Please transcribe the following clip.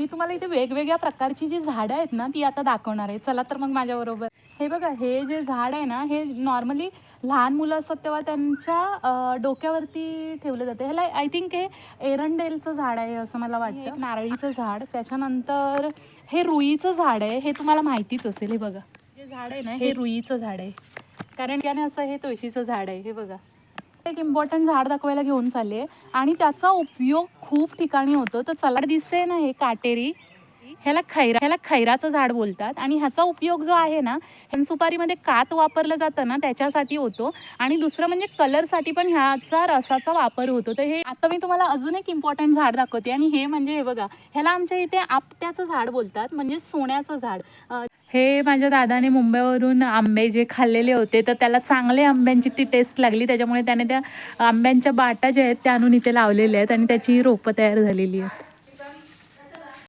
मी तुम्हाला इथे वेगवेगळ्या प्रकारची जी झाडं आहेत ना ती आता दाखवणार आहे. चला तर मग माझ्याबरोबर. हे बघा, हे जे झाड आहे ना हे नॉर्मली लहान मुलं असतात तेव्हा त्यांच्या डोक्यावरती ठेवलं जाते. ह्याला आय थिंक हे एरंडेलचं झाड आहे असं मला वाटतं. एक नारळीचं झाड, त्याच्यानंतर हे रुईचं झाड आहे. हे तुम्हाला माहितीच असेल. हे बघा, जे झाड आहे ना हे रुईचं झाड आहे, कारण त्याने असं हे तुळशीचं झाड आहे. हे बघा, एक इम्पॉर्टंट झाड दाखवायला घेऊन चालले आणि त्याचा उपयोग खूप ठिकाणी होतो. तर चला, दिसते ना हे काटेरी, ह्याला खैराचं झाड बोलतात आणि ह्याचा उपयोग जो आहे ना, सुपारीमध्ये कात वापरलं जातं ना त्याच्यासाठी होतो आणि दुसरं म्हणजे कलरसाठी पण ह्याचा रसाचा वापर होतो. तर हे आता मी तुम्हाला अजून एक इम्पॉर्टंट झाड दाखवते आणि हे म्हणजे हे बघा, ह्याला आमच्या इथे आपट्याचं झाड बोलतात, म्हणजे सोन्याचं झाड. हे माझ्या दादाने मुंबईवरून आंबे जे खाल्लेले होते तर त्याला चांगले आंब्यांची ती टेस्ट लागली, त्याच्यामुळे त्याने त्या आंब्यांच्या बाटा ज्या आहेत त्या आणून इथे लावलेल्या आहेत आणि त्याची रोपं तयार झालेली आहेत.